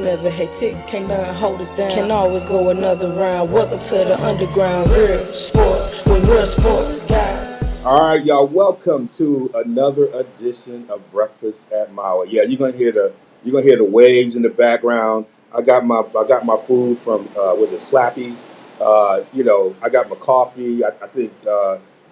Never hectic, can't nothing hold us down. Can always go another round. Welcome to the underground. Real sports with real sports guys. All right, y'all. Welcome to another edition of Breakfast at Maui. Yeah, you're gonna hear the waves in the background. I got my food from was it Slappy's? I got my coffee. I think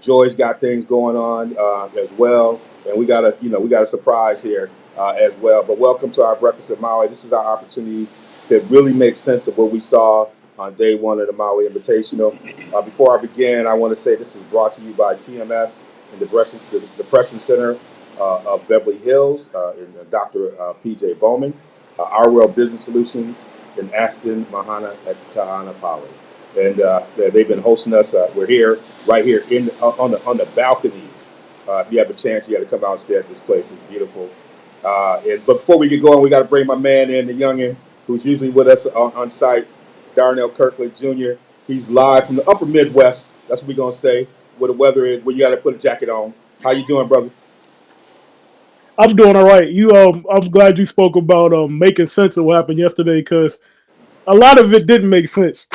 Joy's got things going on as well, and we got a surprise here as well. But welcome to our Breakfast at Maui. This is our opportunity to really make sense of what we saw on day one of the Maui Invitational. Before I begin, I want to say this is brought to you by TMS and the Depression Center of Beverly Hills and Dr. PJ Bowman, Our World Business Solutions, and Aston Mahana at Kahana Poly. And they've been hosting us. We're here, right here on the balcony. If you have a chance, you got to come out and stay at this place. It's beautiful. But before we get going, we got to bring my man in, the youngin, who's usually with us on site, Darnell Kirkland Jr. He's live from the upper Midwest. That's what we're going to say, where the weather is, where you got to put a jacket on. How you doing, brother? I'm doing all right. I'm glad you spoke about making sense of what happened yesterday because a lot of it didn't make sense,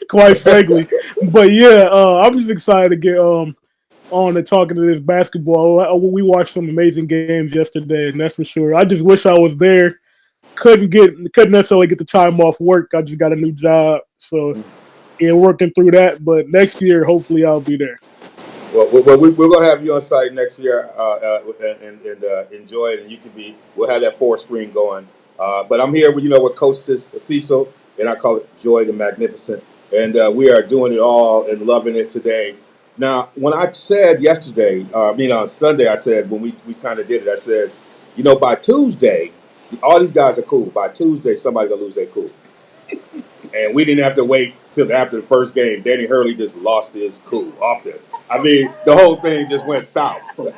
quite frankly. But yeah, I'm just excited to get on and talking to this basketball. We watched some amazing games yesterday, and that's for sure. I just wish I was there. Couldn't necessarily get the time off work. I just got a new job, so yeah, working through that. But next year, hopefully, I'll be there. We're going to have you on site next year and enjoy it. And we'll have that four screen going. But I'm here with Coach Cecil, and I call it Joy the Magnificent. And we are doing it all and loving it today. Now, when I said yesterday, on Sunday, I said, when we kind of did it, I said, by Tuesday, all these guys are cool. By Tuesday, somebody's going to lose their cool. And we didn't have to wait till after the first game. Danny Hurley just lost his cool off there. I mean, the whole thing just went south from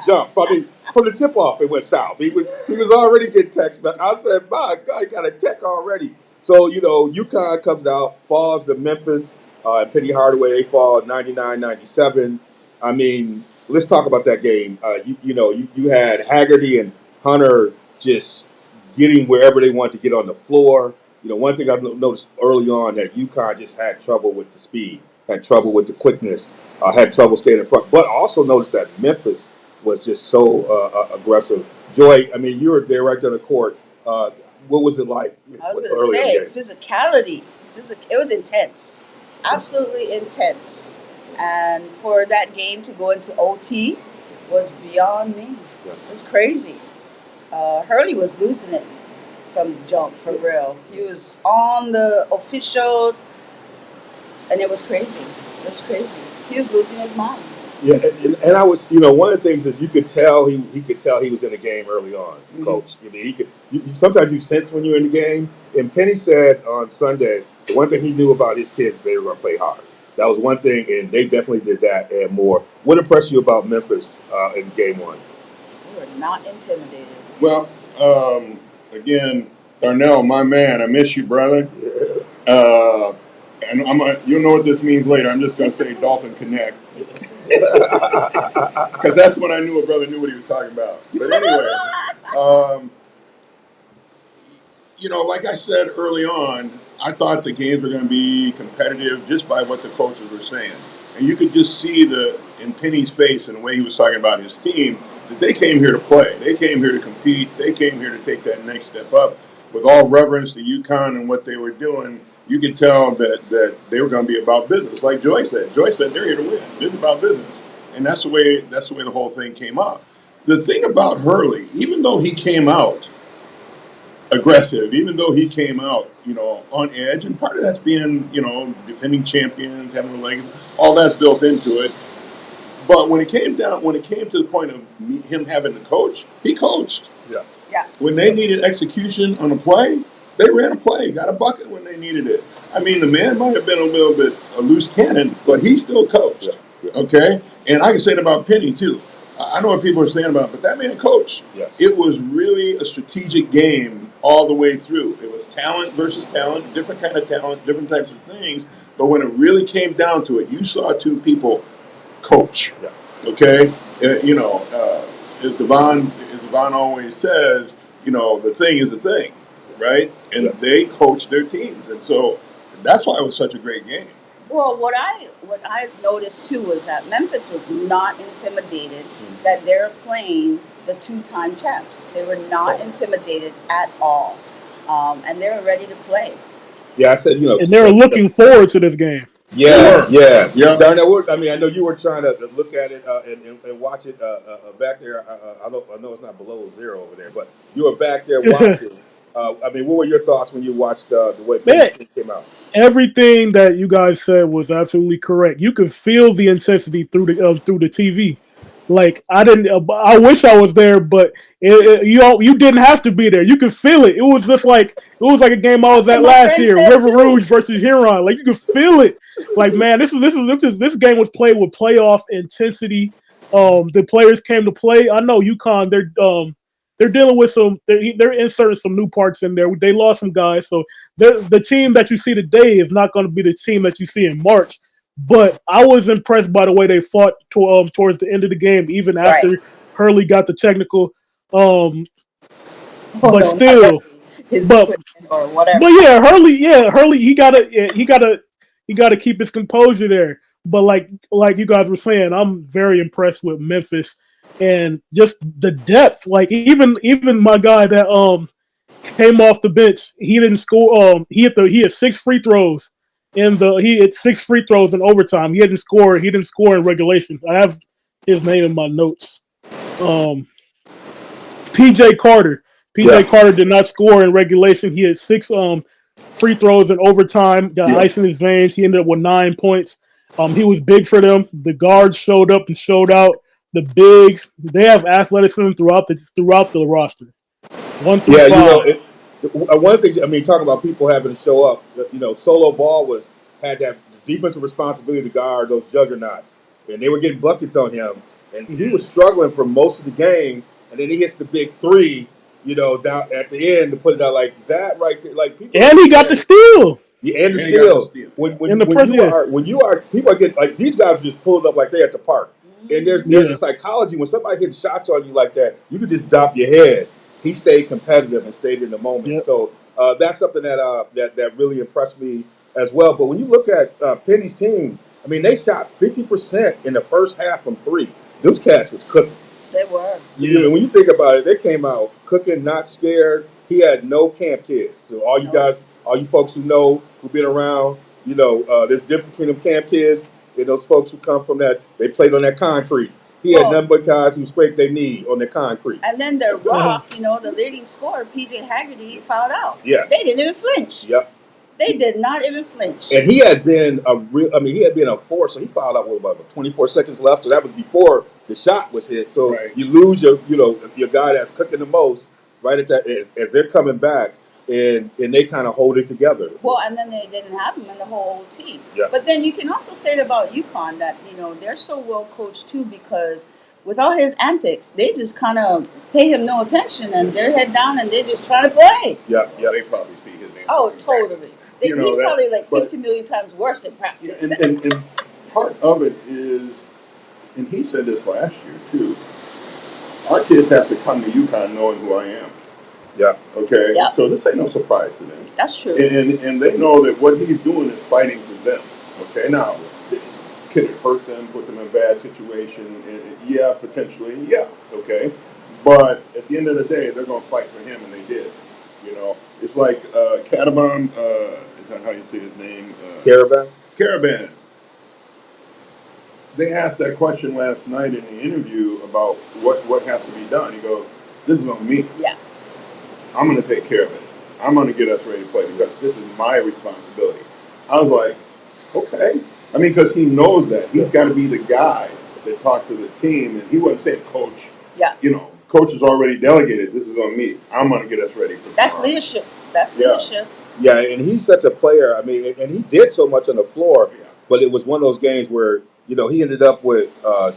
jump. From the tip off, it went south. He was already getting text, but I said, "My God, he got a tech already." So UConn comes out, falls to Memphis, and Penny Hardaway. They fall 99-97. I mean, let's talk about that game. You had Haggerty and Hunter just getting wherever they want to get on the floor. One thing I've noticed early on that UConn just had trouble with the speed, had trouble with the quickness, had trouble staying in front. But also noticed that Memphis was just so aggressive. Joy, I mean, you were there right on the court. What was it like I was going to early in say the game? physicality. It was intense, absolutely intense, and for that game to go into OT was beyond me. Yeah. It was crazy. Hurley was losing it from the jump, for real. He was on the officials, and it was crazy. It was crazy. He was losing his mind. Yeah, and I was, one of the things is you could tell he could tell he was in the game early on, Coach. I mean, he could. Sometimes you sense when you're in the game. And Penny said on Sunday, the one thing he knew about his kids is they were going to play hard. That was one thing, and they definitely did that and more. What impressed you about Memphis in game one? We were not intimidated. Well, again, Darnell, my man, I miss you, brother. And you'll know what this means later. I'm just going to say Dolphin Connect. Because that's when I knew a brother knew what he was talking about. But anyway, like I said early on, I thought the games were going to be competitive just by what the coaches were saying. And you could just see in Penny's face and the way he was talking about his team, that they came here to play. They came here to compete. They came here to take that next step up. With all reverence to UConn and what they were doing, you could tell that they were going to be about business. Like Joy said. Joy said they're here to win. This is about business. And that's the way the whole thing came out. The thing about Hurley, even though he came out aggressive, even though he came out, on edge, and part of that's being, defending champions, having a legacy, all that's built into it. But when it came to the point of him having to coach, he coached. Yeah. Yeah. When they needed execution on a play, they ran a play, got a bucket when they needed it. I mean, the man might have been a little bit a loose cannon, but he still coached. Yeah. Okay? And I can say it about Penny, too. I know what people are saying about it, but that man coached. Yes. It was really a strategic game all the way through. It was talent versus talent, different kind of talent, different types of things. But when it really came down to it, you saw two people coach. Yeah. Okay? As DeVon always says, the thing is the thing. right? And they coach their teams, and so that's why it was such a great game. Well, what I noticed too was that Memphis was not intimidated that they're playing the two-time champs. They were not intimidated at all, and they were ready to play. Yeah, I said, And they're looking forward to this game. Yeah, yeah. Yeah. Darnell, I mean, I know you were trying to look at it and watch it back there. I know it's not below zero over there, but you were back there watching. I mean, what were your thoughts when you watched the way Man, Penn came out? everything that you guys said was absolutely correct. You could feel the intensity through the TV. Like I didn't, I wish I was there, but you didn't have to be there. You could feel it. It was just like a game I was That's at what my last friend year, said River too. Rouge versus Huron. Like you could feel it. Like man, this game was played with playoff intensity. The players came to play. I know UConn. They're dealing with they're inserting some new parts in there. They lost some guys, so the team that you see today is not going to be the team that you see in March. But I was impressed by the way they fought towards the end of the game, even after Right. Hurley got the technical. Um, Oh but no, not still, Hurley. His but equipment or whatever. but Hurley, he gotta keep his composure there. But like you guys were saying, I'm very impressed with Memphis and just the depth. Like even my guy that came off the bench, he didn't score. He had 6 free throws he had 6 free throws in overtime. He didn't score. He didn't score in regulation. I have his name in my notes. Um, PJ Carter. Yeah, PJ Carter did not score in regulation. He had 6 free throws in overtime. Got Yeah. ice in his veins. He ended up with 9 points. He was big for them. The guards showed up and showed out. The bigs, they have athleticism throughout the roster. 1 through yeah. 5. One thing. I mean, talking about people having to show up. Solo Ball had that defensive responsibility to guard those juggernauts, and they were getting buckets on him, and he was struggling for most of the game, and then he hits the big three. Down at the end to put it out like that right there. Like people And he got the understand. steal Yeah, and the And he got the steals. steal. in the president. When you are people are getting like these guys are just pulled up like they at the park. And there's a Yeah. psychology when somebody hits shots on you like that, you can just drop your head. He stayed competitive and stayed in the moment. Yep. So that's something that really impressed me as well. But when you look at Penny's team, I mean they shot 50% in the first half from three. Those cats was cooking. They were. When you think about it, they came out cooking, not scared. He had no camp kids. So all you guys, all you folks who've been around, there's difference between them camp kids and those folks who come from that. They played on that concrete. He had nothing but guys who scraped their knee on the concrete. And then the Rock, the leading scorer, PJ Haggerty, fouled out. Yeah. They didn't even flinch. Yep. They did not even flinch. And he had been he had been a force. So he fouled out with about 24 seconds left. So that was before the shot was hit. So Right. you lose your guy that's cooking the most right at that as they're coming back. And they kind of hold it together. Well, and then they didn't have him in the whole team. Yeah. But then you can also say it about UConn that, they're so well coached too because without his antics, they just kind of pay him no attention and they're head down and they're just trying to play. Yeah, yeah. They probably see his name. Oh, in totally. practice. He's probably like but- 50 million times worse in practice. And part of it is, and he said this last year too, our kids have to come to UConn knowing who I am. Yeah. Okay? Yeah. So this ain't no surprise to them. That's true. And they know that what he's doing is fighting for them. Okay? Now, could it hurt them, put them in a bad situation? Yeah, potentially, yeah. Okay? But at the end of the day, they're going to fight for him, and they did. It's like Catabon, is that how you say his name? Caravan. They asked that question last night in the interview about what has to be done. He goes, this is on me. Yeah. I'm going to take care of it. I'm going to get us ready to play because this is my responsibility. I was like, okay. I mean, because he knows that. He's got to be the guy that talks to the team. And he wasn't saying, coach, Yeah. Coach has already delegated. This is on me. I'm going to get us ready for That's tomorrow. leadership. That's leadership. Yeah, and he's such a player. I mean, and he did so much on the floor, Yeah. but it was one of those games where, he ended up with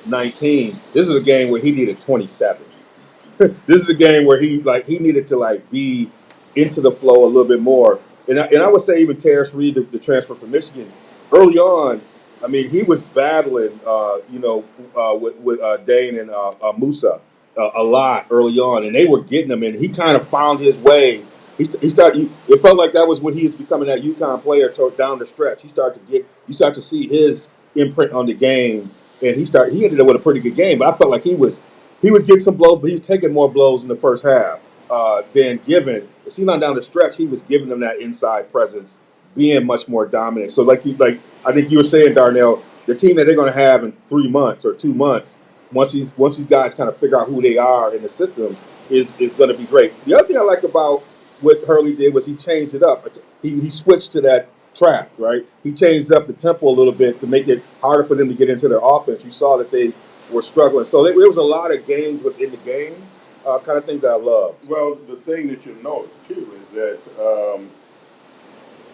19. This is a game where he needed 27. This is a game where he needed to be into the flow a little bit more. And I would say even Terrence Reed, the transfer from Michigan, early on, I mean, he was battling, with Dane and Musa a lot early on, and they were getting him, and he kind of found his way He started. It felt like that was when he was becoming that UConn player down the stretch. You start to see his imprint on the game, and he ended up with a pretty good game. But I felt like he was getting some blows, but he was taking more blows in the first half than giving. It seemed like down the stretch he was giving them that inside presence, being much more dominant. So like I think you were saying, Darnell, the team that they're going to have in 3 months or 2 months, once these guys kind of figure out who they are in the system, is going to be great. The other thing I like about what Hurley did was he changed it up. He switched to that trap, right? He changed up the tempo a little bit to make it harder for them to get into their offense. You saw that they were struggling. So there was a lot of games within the game, kind of things that I love. Well, the thing that you note too is that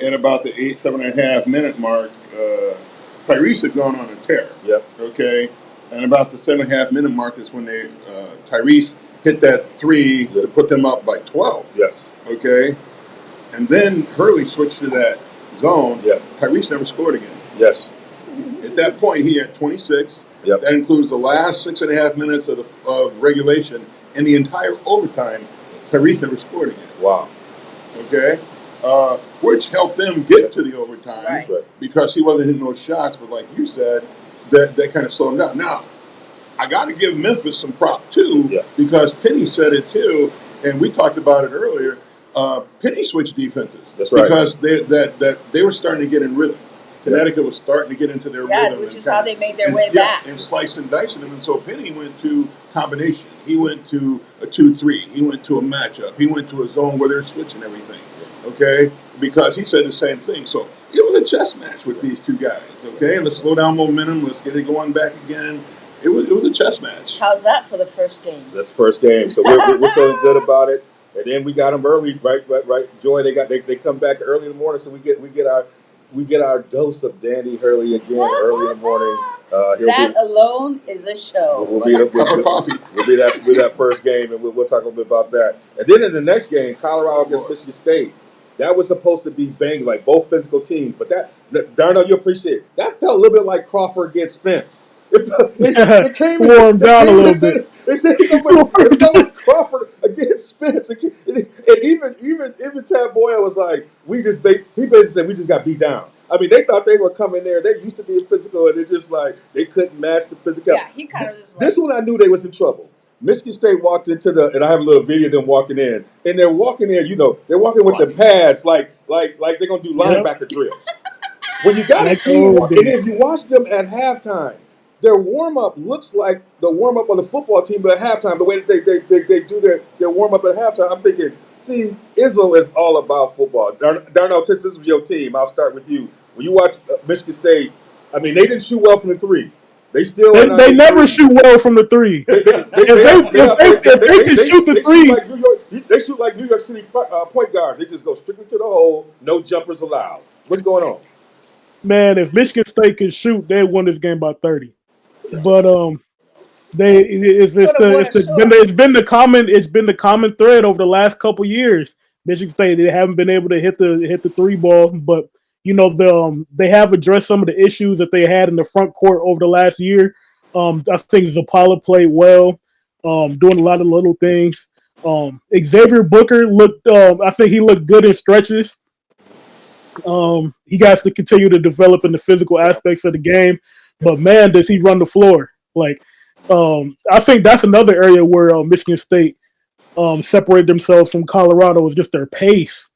in about the 7.5 minute mark, Tyrese had gone on a tear. Yep. Okay, and about the 7.5 minute mark is when Tyrese hit that three to put them up by 12. Yes. Okay, and then Hurley switched to that zone. Yep. Tyrese never scored again. Yes. At that point, he had 26. Yep. That includes the last 6.5 minutes of regulation and the entire overtime. Tyrese never scored again. Wow. Okay, which helped them get to the overtime Right. because he wasn't hitting those shots. But like you said, that kind of slowed him down. Now, I got to give Memphis some prop too, because Penny said it too, and we talked about it earlier. Penny switched defenses. That's right. Because they were starting to get in rhythm. Connecticut was starting to get into their rhythm. Which is how they made their way back. And slice and dicing them. And so Penny went to combination. He went to a 2-3. He went to a matchup. He went to a zone where they're switching everything. Okay? Because he said the same thing. So it was a chess match with these two guys. Okay? Let's slow down momentum. Let's get it going back again. It was a chess match. How's that for the first game? That's the first game. So we're feeling good about it. And then we got them early, right? Joy, they come back early in the morning, so we get our dose of Dandy Hurley again early in the morning. That alone is a show. We'll be that first game, and we'll talk a little bit about that. And then in the next game, Colorado against Michigan State, that was supposed to be bang, like both physical teams. But Darnell, you appreciate it. That felt a little bit like Crawford against Spence. It came warmed down a little bit. They said it felt like Crawford against Spence, and even Tad Boyle was like, he basically said we just got beat down. I mean, they thought they were coming there. They used to be physical, and they just like they couldn't match the physical. Yeah, he kind of just. This one I knew they was in trouble. Michigan State walked into and I have a little video of them walking in, and they're walking in. They're walking with the pads like they're gonna do linebacker drills. When you got a team, and if you watch them at halftime, their warm-up looks like the warm-up on the football team, but at halftime, the way that they do their warm-up at halftime, I'm thinking, see, Izzo is all about football. Darnell, since this was your team, I'll start with you. When you watch Michigan State, I mean, they didn't shoot well from the three. They never shoot well from the three. If they can shoot the three. They shoot like New York City point guards. They just go strictly to the hole, no jumpers allowed. What's going on? Man, if Michigan State can shoot, they'd win this game by 30. But it's been the common thread over the last couple years. Michigan State, they haven't been able to hit the three ball, but they have addressed some of the issues that they had in the front court over the last year. I think Zapala played well, doing a lot of little things. Xavier Booker I think he looked good in stretches. He got to continue to develop in the physical aspects of the game, but man, does he run the floor! I think that's another area where Michigan State separate themselves from Colorado is just their pace,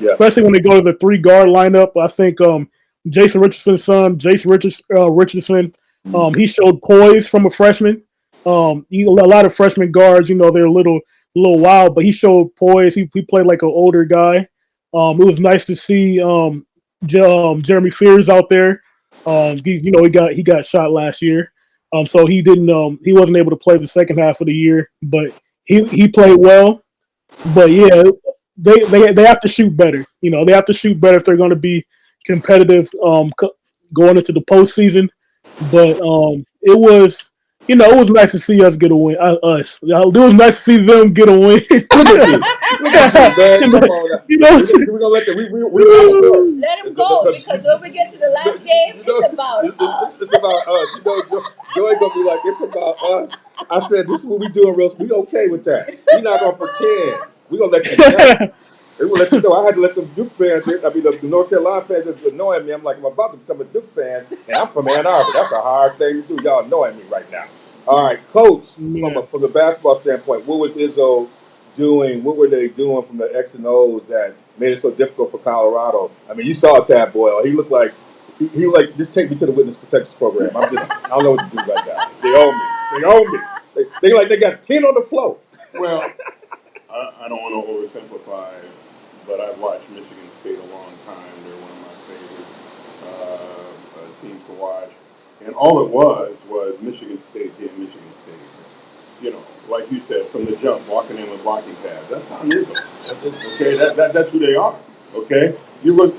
especially when they go to the 3-guard lineup. I think Jason Richardson's son, Richardson, he showed poise from a freshman. A lot of freshman guards, they're a little wild, but he showed poise. He played like an older guy. It was nice to see Jeremy Fears out there. He got shot last year, so he wasn't able to play the second half of the year, but he played well. But yeah, they have to shoot better. They have to shoot better if they're going to be competitive going into the postseason. But it was nice to see us get a win. It was nice to see them get a win. Look at you. Look at you, man. Come on. We're gonna let let him go, because when we get to the last game, it's about us. It's about us. Joy gonna be like, it's about us. I said, this is what we doing, real. We okay with that. We're not gonna pretend. We're gonna let you know. They will let you know. I had to let them Duke fans, the North Carolina fans that's annoying me. I'm like, I'm about to become a Duke fan, and I'm from Ann Arbor. That's a hard thing to do. Y'all annoying me right now. All right, Coach, Yeah. from the basketball standpoint, what was Izzo doing? What were they doing from the X and O's that made it so difficult for Colorado? I mean, you saw Tad Boyle. He looked like he like just take me to the witness protection program. I don't know what to do right now. They owe me. They owe me. They got 10 on the floor. Well, I don't want to oversimplify, but I've watched Michigan State a long time. They're one of my favorite teams to watch. And all it was Michigan State being Michigan State. You know, like you said, from the jump, walking in with blocking pads. That's Tom Izzo. Okay, that's who they are. Okay, you look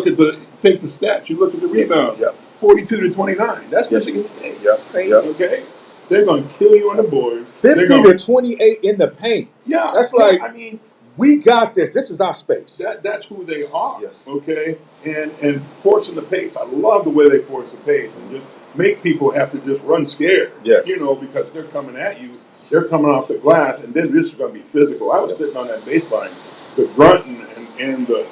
at take the stats. You look at the rebounds. Yep. 42-29. That's Michigan State. That's crazy. Okay, they're going to kill you on the boards. 50-28 in the paint. Yeah, that's like. I mean, we got this. This is our space. That's who they are. Yes. Okay, and forcing the pace. I love the way they force the pace and just make people have to just run scared. Yes. You know, because they're coming at you. They're coming off the glass, and then this is going to be physical. I was sitting on that baseline, the grunting and the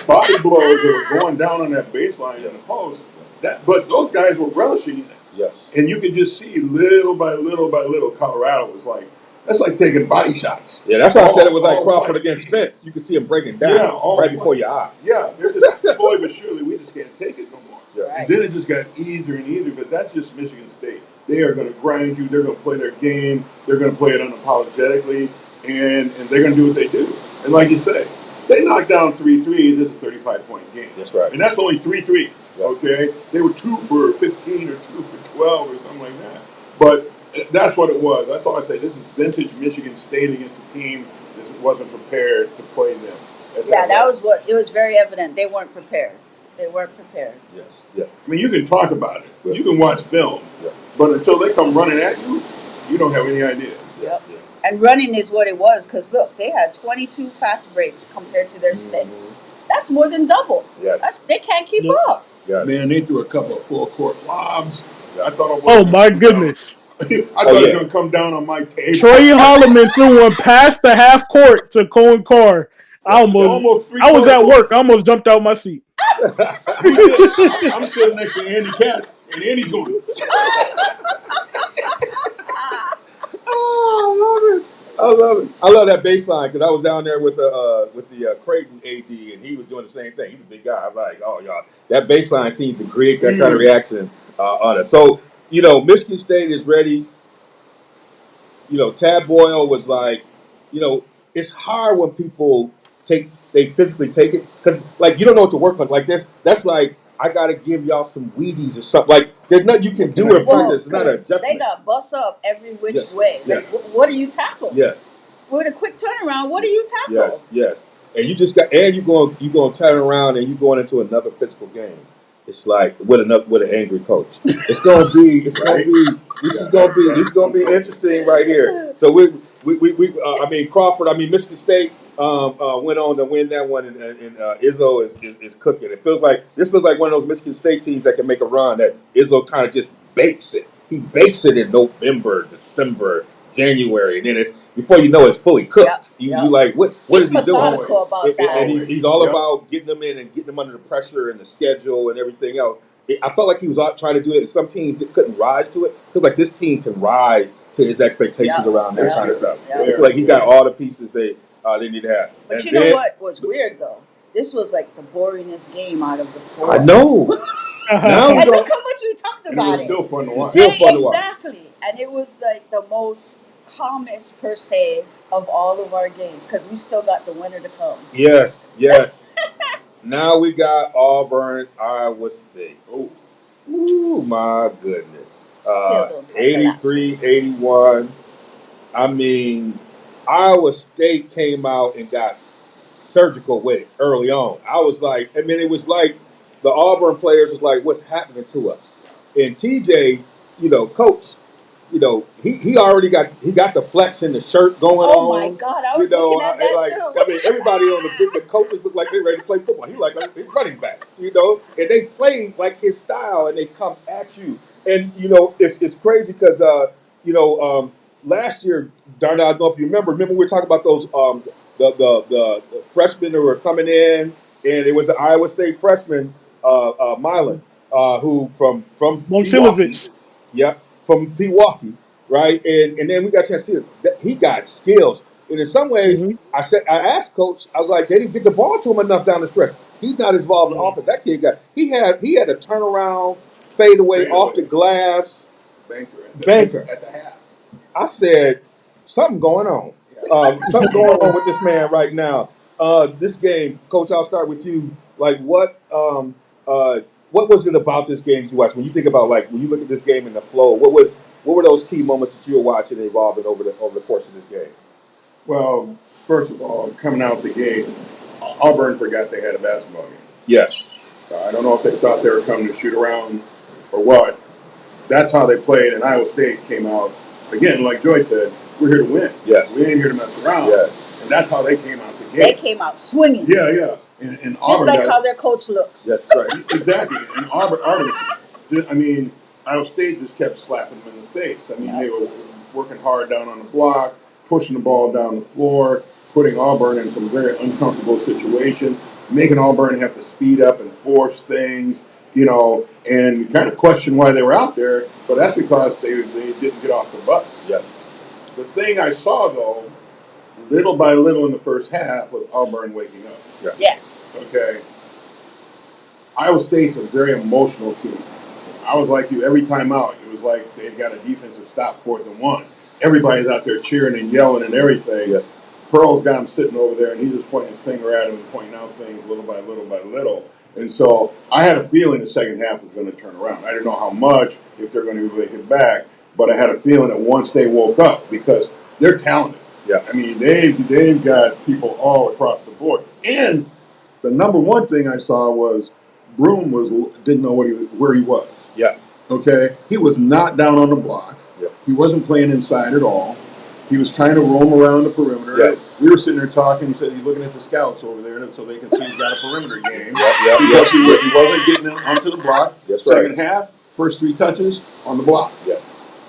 body blows that were going down on that baseline in the post. But those guys were relishing it. Yes. And you could just see little by little by little, Colorado was like, that's like taking body shots. Yeah, that's why I said it was like Crawford against Spence. You could see him breaking down right before your eyes. Yeah, they're just slowly but surely, we just can't take it no more. Yeah. Right. And then it just got easier and easier, but that's just Michigan State. They are going to grind you. They're going to play their game. They're going to play it unapologetically, and they're going to do what they do. And like you say, they knocked down 3 threes. It's a 35-point game. That's right. And that's only 3 threes, Yeah. okay? They were 2 for 15 or 2 for 12 or something like that. But that's what it was. That's all I say. This is vintage Michigan State against a team that wasn't prepared to play them. That was what it was very evident. They weren't prepared. They weren't prepared. Yes. Yeah. I mean, you can talk about it. Yeah. You can watch film. Yeah. But until they come running at you, you don't have any idea. Yep. Yeah. And running is what it was because look, they had 22 fast breaks compared to their 6. That's more than double. Yes. They can't keep up. Yes. Man, they threw a couple of full court lobs. I thought Oh my goodness. I thought it was going to come down on my table. Troy Holloman threw one past the half court to Cohen Carr. I was at work. I almost jumped out my seat. I'm sitting next to Andy Katz, and Andy's going, Oh, I love it. I love that baseline because I was down there with the Creighton AD, and he was doing the same thing. He's a big guy. I'm like, oh, y'all, that baseline seems to create that kind of reaction on us. So, Michigan State is ready. Tad Boyle was like, it's hard when people they physically take it because, like, you don't know what to work on. Like this, that's like, I got to give y'all some Wheaties or something. Like, there's nothing you can do in practice. It's not an adjustment. They got bust up every which Yes. way. Yeah. Like, what do you tackle? Yes. With a quick turnaround, what do you tackle? Yes. And you just you going to turn around and you going into another physical game. It's like with an angry coach. This is gonna be interesting right here. So Michigan State went on to win that one, and Izzo is cooking. This feels like one of those Michigan State teams that can make a run that Izzo kind of just bakes it. He bakes it in November, December, January, and then it's before you know it's fully cooked. You like what is he doing? About that. And he's all about getting them in and getting them under the pressure and the schedule and everything else. I felt like he was out trying to do it. Some teams couldn't rise to it. I feel like this team can rise to his expectations around that kind of stuff. I feel like he got all the pieces they need to have. But you know what was weird though? This was like the boringest game out of the 4. I know. And look how much we talked about it. It was still fun to watch. Exactly. And it was like the most calmest per se of all of our games because we still got the winner to come. Yes. Now we got Auburn, Iowa State. Oh my goodness. 83-81. I mean, Iowa State came out and got surgical with it early on. I was like, it was like the Auburn players was like, what's happening to us? And TJ, coach, he already got the flex in the shirt going on. Oh my God, I was looking at that too. Everybody on the coaches look like they're ready to play football. He's running back, and they play like his style, and they come at you. And it's crazy because last year, Darnell, I don't know if you remember we were talking about those the freshmen that were coming in, and it was the Iowa State freshman, Milan, who from Pewaukee, Monsilovich. yep, from Pewaukee, right? And then we got a chance to see that he got skills. And in some ways, Hmm. I asked coach, I was like, they didn't get the ball to him enough down the stretch. He's not as involved in offense. That kid he had a turnaround, fade away off the glass, banker. At the half. I said, something going on. Something going on with this man right now. This game, Coach, I'll start with you. Like, what was it about this game you watched? When you think about, like, when you look at this game and the flow, what were those key moments that you were watching evolving over the course of this game? Well, first of all, coming out the gate, Auburn forgot they had a basketball game. Yes. I don't know if they thought they were coming to shoot around or what. That's how they played, and Iowa State came out. Again, like Joy said, we're here to win. Yes. We ain't here to mess around. Yes. And that's how they came out the They gate. came out swinging. Yeah. And Just Auburn like got, how their coach looks. That's right. exactly. And Auburn, I mean, Iowa State just kept slapping them in the face. I mean, they were working hard down on the block, pushing the ball down the floor, putting Auburn in some very uncomfortable situations, making Auburn have to speed up and force things, and you kind of question why they were out there, but that's because they didn't get off the bus. Yes. The thing I saw, though, little by little in the first half, was Auburn waking up. Yeah. Yes. Okay. Iowa State's a very emotional team. I was like you, every time out, it was like they've got a defensive stop 4th and 1. Everybody's out there cheering and yelling and everything. Yeah. Pearl's got him sitting over there, and he's just pointing his finger at him and pointing out things little by little by little. And so I had a feeling the second half was going to turn around. I didn't know how much, if they're going to make it back, but I had a feeling that once they woke up, because they're talented. Yeah. I mean, they've got people all across the board. And the number one thing I saw was Broom didn't know where he was. Yeah. Okay? He was not down on the block. Yeah. He wasn't playing inside at all. He was trying to roam around the perimeter. Yes. We were sitting there talking. He said he's looking at the scouts over there so they can see he's got a perimeter game. Yeah. Because he wasn't getting onto the block. That's Second right. half, first 3 touches on the block. Yes.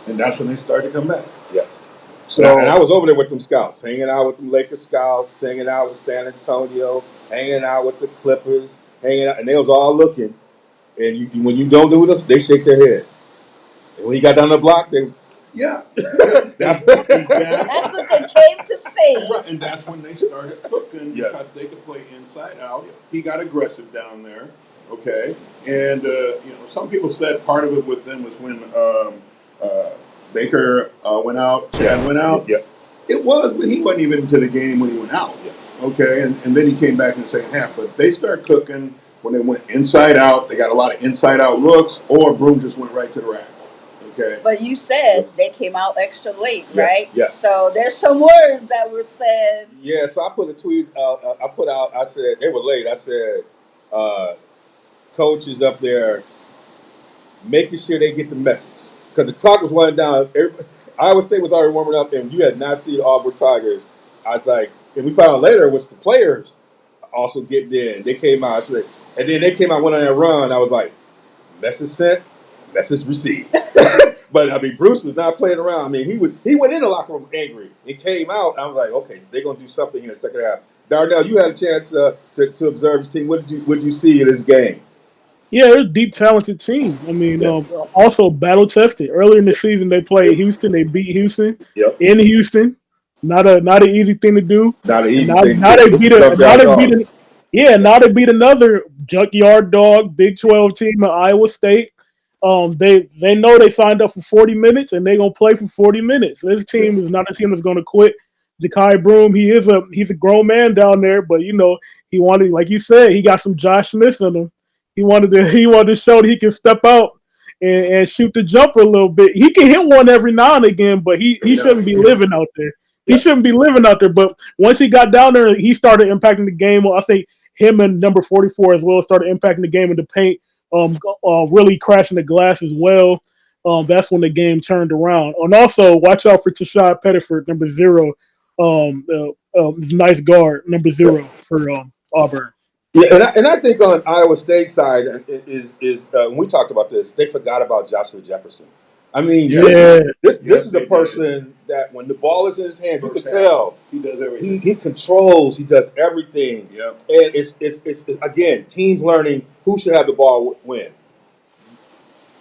And that's when they started to come back. Yes. So And I was over there with them scouts, hanging out with them Lakers scouts, hanging out with San Antonio, hanging out with the Clippers, hanging out, and they was all looking. And when you don't do this, they shake their head. And when he got down the block, they yeah. That's what they came to say. Right, and that's when they started cooking Yes. because they could play inside out. He got aggressive down there, okay? And, some people said part of it with them was when Baker went out, Chad went out. Yeah. It was, but he wasn't even into the game when he went out, Yeah. okay? And then he came back in the second half. But they started cooking when they went inside out. They got a lot of inside out looks, or Broom just went right to the rack, okay? But you said they came out extra late, Yes, right? yes. So there's some words that were said. Yeah, so I put a tweet I said, they were late. I said, coach is up there making sure they get the message. Because the clock was winding down. Iowa State was already warming up, and you had not seen Auburn Tigers. I was like, and we found out later it was the players also getting in. They came out. I said, and then they came out, went on that run. I was like, message sent, message received. But I mean, Bruce was not playing around. I mean, he went in the locker room angry. He came out. I was like, okay, they're gonna do something in the second half. Darnell, you had a chance to observe this team. What did you see in this game? Yeah, they're a deep, talented team. I mean, Yeah. also battle tested. Earlier in the season, they played Houston. They beat Houston Yep. in Houston. Not an easy thing to do. Not an easy Now, thing. now they beat Tough down dog. now they beat another junkyard dog, Big 12 team at Iowa State. They know they signed up for 40 minutes and they're gonna play for 40 minutes. This team is not a team that's gonna quit. Ja'Kai Broom, he's a grown man down there, but he wanted, like you said, he got some Josh Smith in him. He wanted to show that he can step out and shoot the jumper a little bit. He can hit one every now and again, but he shouldn't be living out there. He shouldn't be living out there. But once he got down there, he started impacting the game. Well, I think him and number 44 as well started impacting the game in the paint, really crashing the glass as well. That's when the game turned around. And also, watch out for Tashad Pettiford, number 0. Nice guard, number 0 for Auburn. Yeah, and I think on Iowa State side is when we talked about this, they forgot about Joshua Jefferson. I mean, Yeah. this is a person that when the ball is in his hand, you can First half, tell he does everything. he controls, he does everything. Yep. And it's again, teams learning who should have the ball when.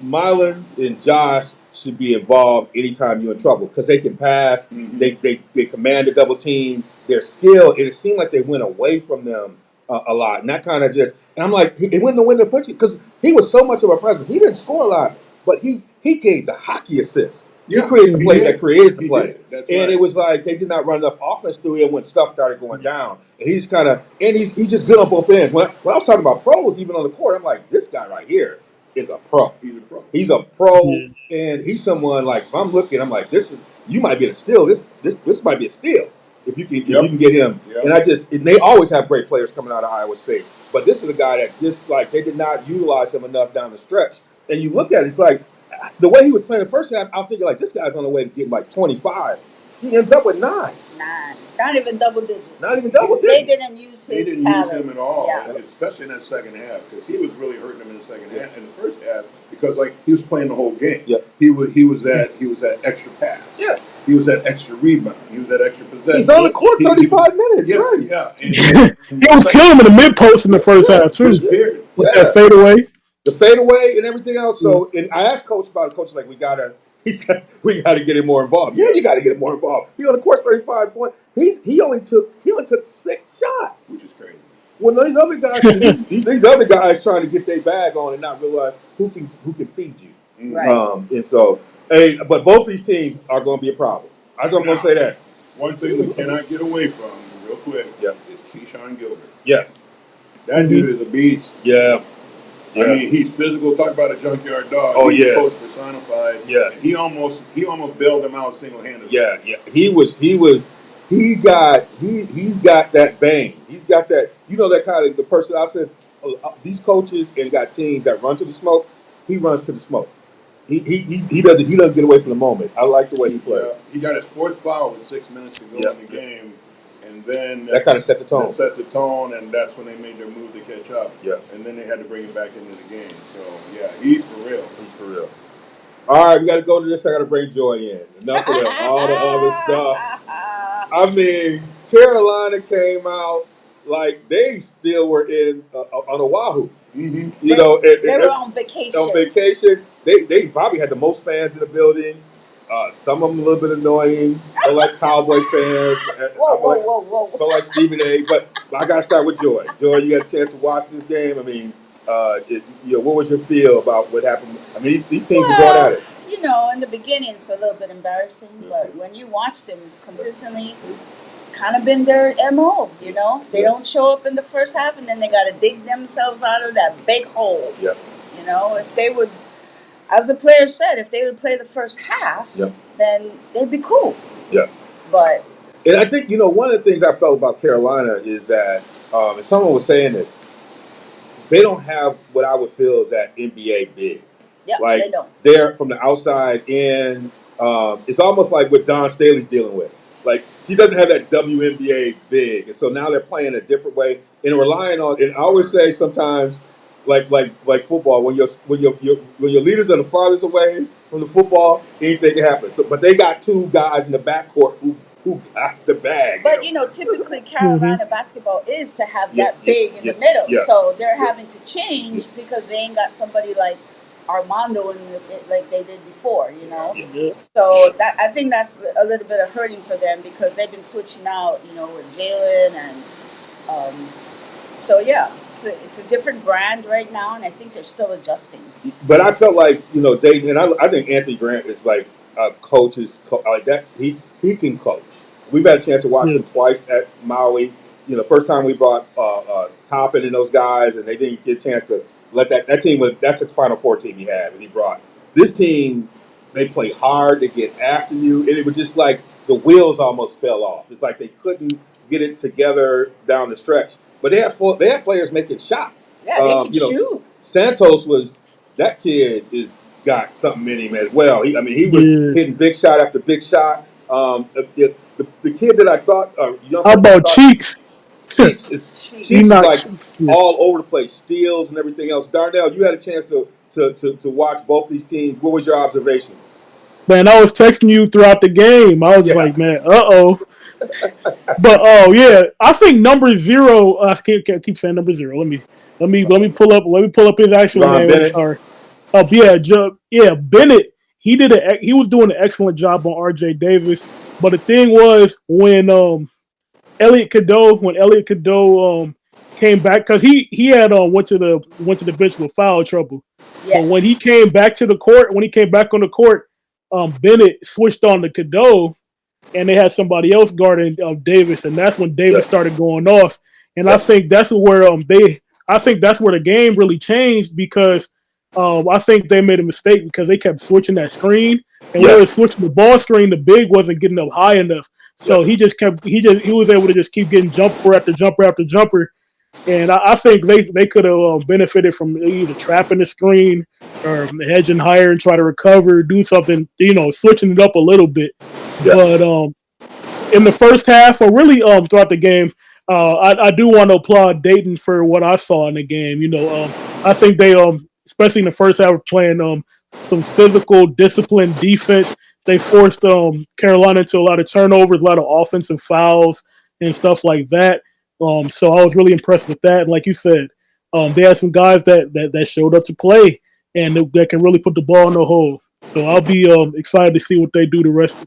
Mylan and Josh should be involved anytime you're in trouble because they can pass. Mhm. They command the double team. Their skill, and it seemed like they went away from them a lot, and that kind of just. And I'm like, it went to win the push because he was so much of a presence. He didn't score a lot, but he gave the hockey assist. Yeah, he created the he play did. that created the He play, did. That's and right. it was like they did not run enough offense through him when stuff started going down. And he's kind of, and he's just good on both ends. When I was talking about pros, even on the court, I'm like, this guy right here is a pro. He's a pro. He's a pro, Yeah. and he's someone like if I'm looking, I'm like, this is you might be a steal. This might be a steal if you can get him. Yep. And they always have great players coming out of Iowa State, but this is a guy that just like they did not utilize him enough down the stretch. And you look at it, it's like the way he was playing the first half. I'm thinking like this guy's on the way to getting like 25. He ends up with 9. 9, not even double digits. Not even double They digits. didn't use They his didn't talent. use him at all, Yeah. especially in that second half, because he was really hurting them in the second half. In the first half, because like he was playing the whole game. Yeah. He was that extra pass. Yes. He was that extra rebound. He was that extra possession. He's on the court 35 minutes, Yeah, right? yeah. And He was killing him in the mid post in the first half too, disappeared. with Yeah. that fadeaway. The fadeaway and everything else. So, and I asked Coach about it. Coach was like, he said, we gotta get him more involved. Yeah, you gotta get him more involved. He on the court 35 points. He only took 6 shots. Which is crazy. When these other guys, these other guys trying to get their bag on and not realize who can feed you. Right. And so, hey, but both these teams are going to be a problem. I'm going to say that. One thing we cannot get away from, real quick, Yeah. is Keyshawn Gilbert. Yes. That dude is a beast. Yeah. I mean, he's physical. Talk about a junkyard dog. Oh, He's yeah. coach personified. Yes. He almost bailed him out single handedly. Yeah. He's got that vein. He's got that. You know that kind of the person. I said these coaches and got teams that run to the smoke. He runs to the smoke. He doesn't get away from the moment. I like the way he plays. Yeah. He got his fourth foul with 6 minutes to go Yeah. in the game, and then That kind of set the tone. that set the tone, and that's when they made their move to catch up. Yeah. And then they had to bring him back into the game. So yeah, he's for real. He's for real. All right, we got to go to this. I got to bring Joy in. Enough of all the other stuff. I mean, Carolina came out like they still were on Oahu. Mm-hmm. You know, They were on vacation. on vacation. They probably had the most fans in the building. Some of them a little bit annoying. Felt like Cowboy fans. Whoa. Felt like Stephen A. But I got to start with Joy. Joy, you got a chance to watch this game. I mean, what was your feel about what happened? I mean, these teams were going at it. You know, in the beginning, it's a little bit embarrassing, but when you watch them consistently, kind of been their MO, you know? They don't show up in the first half, and then they got to dig themselves out of that big hole. Yeah. You know, if they would, as the player said, if they would play the first half, Yeah. then they'd be cool. Yeah. But And I think, one of the things I felt about Carolina is that, and someone was saying this, they don't have what I would feel is that NBA big. yeah, Like, they don't. they're from the outside in. It's almost like what Don Staley's dealing with. Like, she doesn't have that WNBA big. And so now they're playing a different way and relying on, and I always say sometimes, like football, when your leaders are the farthest away from the football, anything can happen. So, but they got 2 guys in the backcourt who got the bag. But typically Carolina basketball is to have Yeah, that big in yeah, the middle. yeah. So they're having to change because they ain't got somebody like Armando like they did before, you know. Yeah. So that I think that's a little bit of hurting for them because they've been switching out, with Jalen and so yeah, it's a different brand right now, and I think they're still adjusting. But I felt like Dayton, and I think Anthony Grant is like a coach's like that. He can coach. We've had a chance to watch him twice at Maui. First time we brought Toppin and those guys, and they didn't get a chance to let that team. That's the Final Four team he had, and he brought this team. They play hard. They get after you, and it was just like the wheels almost fell off. It's like they couldn't get it together down the stretch. But they had players making shots. Yeah, they can shoot. Santos that kid got something in him as well. He was hitting big shot after big shot. The kid that I thought, How about Cheeks? Cheeks is not like Cheeks. all over the place, steals and everything else. Darnell, you had a chance to watch both these teams. What was your observations? Man, I was texting you throughout the game. I was Yeah. like, man, But oh yeah, I think number zero. I keep saying number zero. Let me pull up his actual Devon name. I'm Bennett. sorry. Oh yeah, yeah, Bennett. He was doing an excellent job on R.J. Davis. But the thing was when Elliot Cadeau came back because he had went to the bench with foul trouble. But when he Yes. came back to the court, when he came back on the court, Bennett switched on to Cadeau and they had somebody else guarding Davis, and that's when Yeah. Davis started going off. And I Yeah. think that's where I think that's where the game really changed because I think they made a mistake because they kept switching that screen, and when they Yeah. were switching the ball screen, the big wasn't getting up high enough. Yeah. So he was able to just keep getting jumper after jumper after jumper, and I think they could have benefited from either trapping the screen or hedging higher and try to recover, do something, switching it up a little bit. Yeah. But in the first half, or really throughout the game, I do want to applaud Dayton for what I saw in the game. I think they especially in the first half, were playing some physical, disciplined defense. They forced Carolina into a lot of turnovers, a lot of offensive fouls, and stuff like that. So I was really impressed with that. And like you said, they had some guys that showed up to play and that can really put the ball in the hole. So I'll be excited to see what they do the rest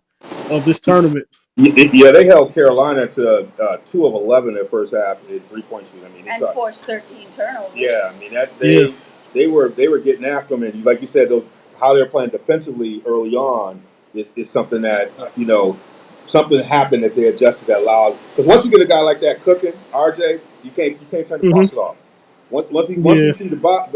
of this tournament. Yeah, they held Carolina to 2 of 11 in the first half in 3-point shooting. I mean, it's And forced 13 turnovers. yeah. I mean that Yeah. they were getting after them, and like you said, how they're playing defensively early on is something that something happened that they adjusted that allowed. Because once you get a guy like that cooking, RJ, you can't turn the Hmm. faucet off. Once Yeah. you see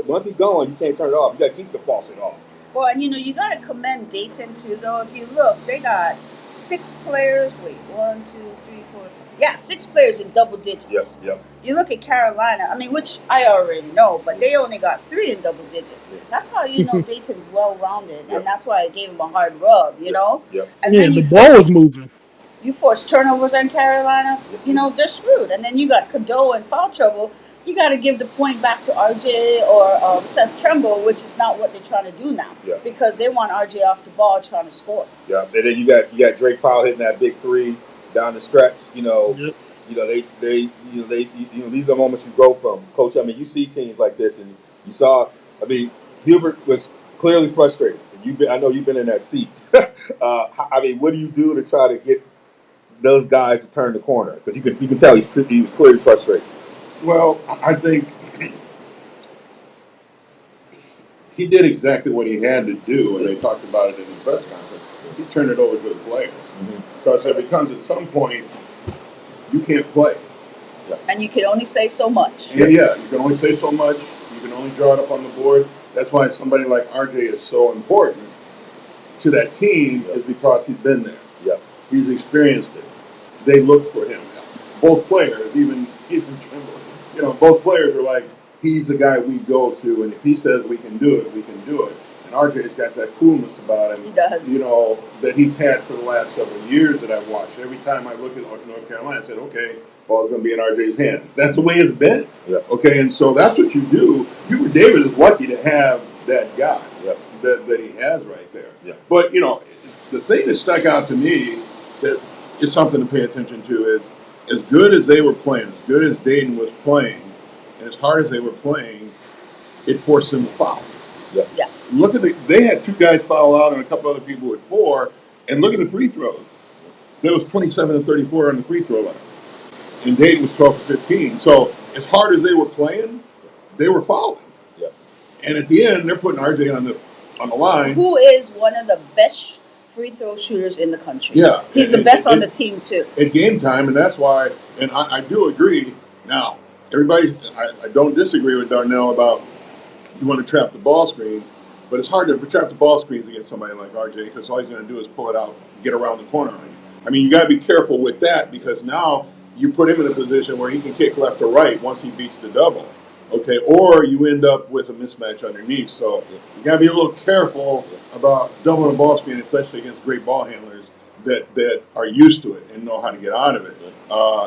once he's going, you can't turn it off. You got to keep the faucet off. Well, and you got to commend Dayton too, though. If you look, they got 6 players. Wait, 1, 2, 3, 4. Yeah, 6 players in double digits. Yep, yep. You look at Carolina. I mean, which I already know, but they only got 3 in double digits. That's how you know Dayton's well-rounded, Yep. and that's why I gave him a hard rub. Yep. And Yeah, then the you ball was moving. force turnovers on Carolina. They're screwed. And then you got Cadeau in foul trouble. You got to give the point back to RJ or Seth Tremble, which is not what they're trying to do now, Yeah. because they want RJ off the ball trying to score. Yeah, and then you got Drake Powell hitting that big three down the stretch. Yep. These are moments you grow from, Coach. I mean, you see teams like this, and you saw. I mean, Hubert was clearly frustrated. I know you've been in that seat. I mean, what do you do to try to get those guys to turn the corner? Because you can tell he was clearly frustrated. Well, I think he did exactly what he had to do, and they talked about it in the press conference. He turned it over to the players because there becomes at some point you can't play. And you can only say so much. Yeah, you can only say so much. You can only draw it up on the board. That's why somebody like RJ is so important to that team, is because he's been there. Yeah. He's experienced it. They look for him. Both players, even Trimble, both players are like, he's the guy we go to, and if he says we can do it, we can do it. And RJ's got that coolness about him. He does. That he's had for the last several years that I've watched. Every time I look at North Carolina, I said, okay, ball's going to be in RJ's hands. That's the way it's been. Yeah. Okay, and so that's what you do. Hubert Davis is lucky to have that guy that he has right there. Yeah. But, the thing that stuck out to me that is something to pay attention to is, as good as they were playing, as good as Dayton was playing, and as hard as they were playing, it forced them to foul. Yeah. Look at they had 2 guys foul out and a couple other people with 4, and look at the free throws. There was 27-34 on the free throw line, and Dayton was 12-15. So as hard as they were playing, they were fouling. Yeah. And at the end, they're putting RJ on the line. Who is one of the best free throw shooters in the country? Yeah. He's the best on the team, too. At game time, and that's why, and I do agree. Now, everybody, I don't disagree with Darnell about you want to trap the ball screens, but it's hard to trap the ball screens against somebody like RJ, because all he's going to do is pull it out, get around the corner. I mean, you got to be careful with that, because now you put him in a position where he can kick left or right once he beats the double. Okay, or you end up with a mismatch underneath. So you got to be a little careful about doubling a ball screen, especially against great ball handlers, that are used to it and know how to get out of it.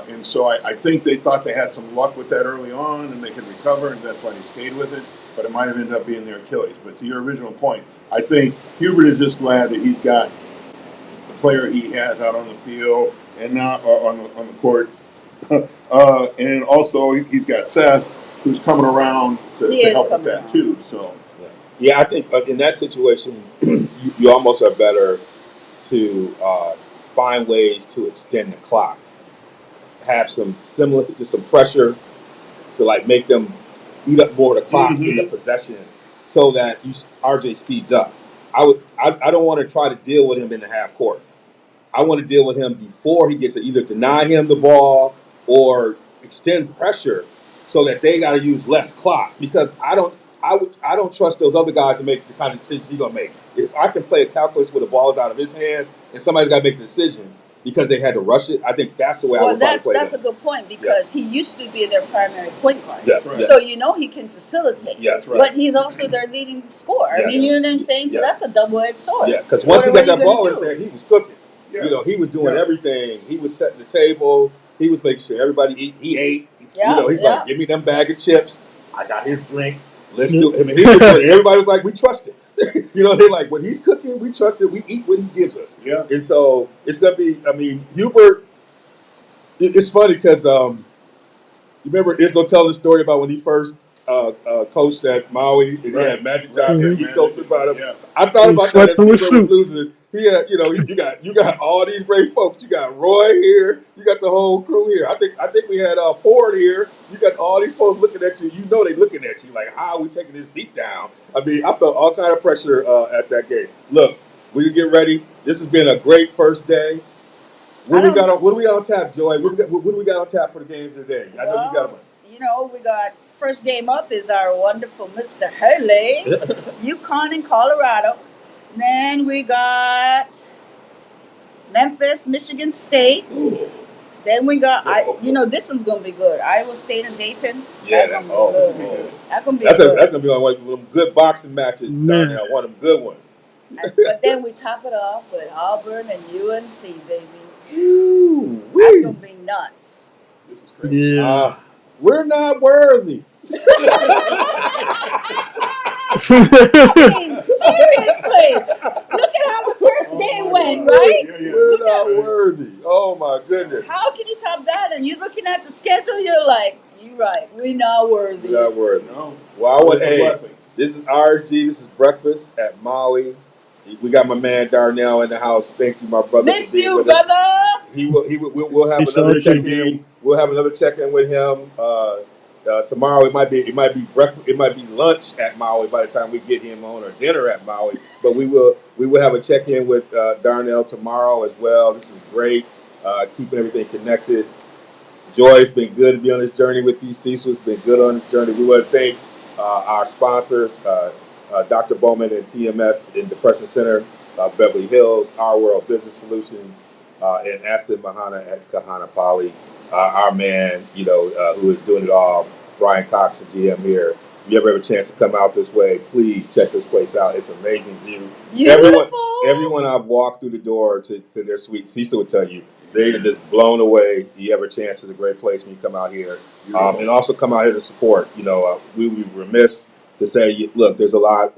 And so I think they thought they had some luck with that early on and they could recover, and that's why they stayed with it. But it might have ended up being their Achilles. But to your original point, I think Hubert is just glad that he's got the player he has out on the field and now on the court. And also he's got Seth, who's coming around to help with that too. So yeah, I think in that situation, you almost are better to find ways to extend the clock, have some pressure to like make them eat up more of the clock in the possession, so that RJ speeds up. I don't want to try to deal with him in the half court. I want to deal with him before he gets to either deny him the ball or extend pressure so that they got to use less clock, because I don't trust those other guys to make the kind of decisions he's gonna make. If I can play a calculus where the ball is out of his hands and somebody's got to make the decision because they had to rush it, I think that's the way I would probably play that's them. a good point, because he used to be their primary point guard. Yeah, right. So he can facilitate. Yeah, that's right. But he's also their leading scorer. I mean, you know what I'm saying? So that's a double-edged sword. Yeah, because once he got that ball in there, he was cooking. Yeah. He was doing everything. He was setting the table. He was making sure everybody eat. He ate. Yeah, he's like, give me them bag of chips. I got his drink. Let's do it. I mean, everybody was like, we trust it. They're like, when he's cooking, we trust it. We eat what he gives us. Yeah. And so it's going to be, I mean, Hubert, it's funny because you remember Izzo telling the story about when he first coached at Maui and he had Magic Johnson. He coached about him. Yeah. I thought about that as Hubert was losing. He had, you got all these great folks. You got Roy here. You got the whole crew here. I think we had Ford here. You got all these folks looking at you. You know they looking at you like, how are we taking this beat down? I mean, I felt all kind of pressure at that game. Look, we can get ready. This has been a great first day. What do we got on tap, Joy? What do we got on tap for the games today? I know you got one. We got first game up is our wonderful Mr. Hurley, UConn in Colorado. Then we got Memphis, Michigan State. Ooh. Then we got, this one's going to be good. Iowa State and Dayton. Yeah, that's going to be that's going to be one of them good boxing matches, Darnell. One of them good ones. But then we top it off with Auburn and UNC, baby. Ooh, that's going to be nuts. This is crazy. Yeah. We're not worthy. I mean, seriously. Look at how the first day went, right? Yeah. We're not worthy. Oh, my goodness. How can you top that? And you're looking at the schedule, you're like, you're right. We're not worthy. We're not worthy. No. Well, this is RSG. This is Breakfast at Maui. We got my man Darnell in the house. Thank you, my brother. Miss you, brother. We'll have another check-in. We'll have another check-in with him tomorrow. It might be breakfast. It might be lunch at Maui by the time we get him on, or dinner at Maui. But we will have a check-in with Darnell tomorrow as well. This is great. Keeping everything connected. Joy, it's been good to be on this journey with you. Cecil, it's been good on this journey. We want to thank our sponsors, Dr. Bowman and TMS in Depression Center, Beverly Hills, Our World Business Solutions, and Aston Mahana at Kahana Poly. Our man, who is doing it all, Brian Cox, the GM here. If you ever have a chance to come out this way, please check this place out. It's an amazing view. Beautiful. Everyone I've walked through the door to their suite, Cecil would tell you, they're just blown away. You have a chance, it's a great place when you come out here. And also come out here to support. We would be remiss to say, look, there's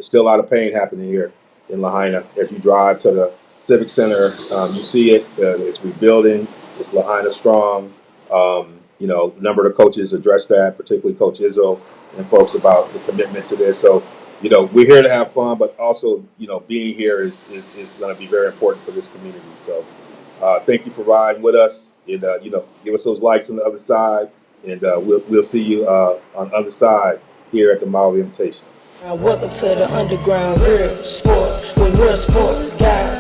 still a lot of pain happening here in Lahaina. If you drive to the Civic Center, you see it. It's rebuilding. It's Lahaina strong. A number of the coaches addressed that, particularly Coach Izzo and folks, about the commitment to this. So, we're here to have fun, but also, being here is going to be very important for this community. So, thank you for riding with us. And, give us those likes on the other side, and we'll see you on the other side here at the Maui Invitational. Welcome to the underground, real sports with real sports guys.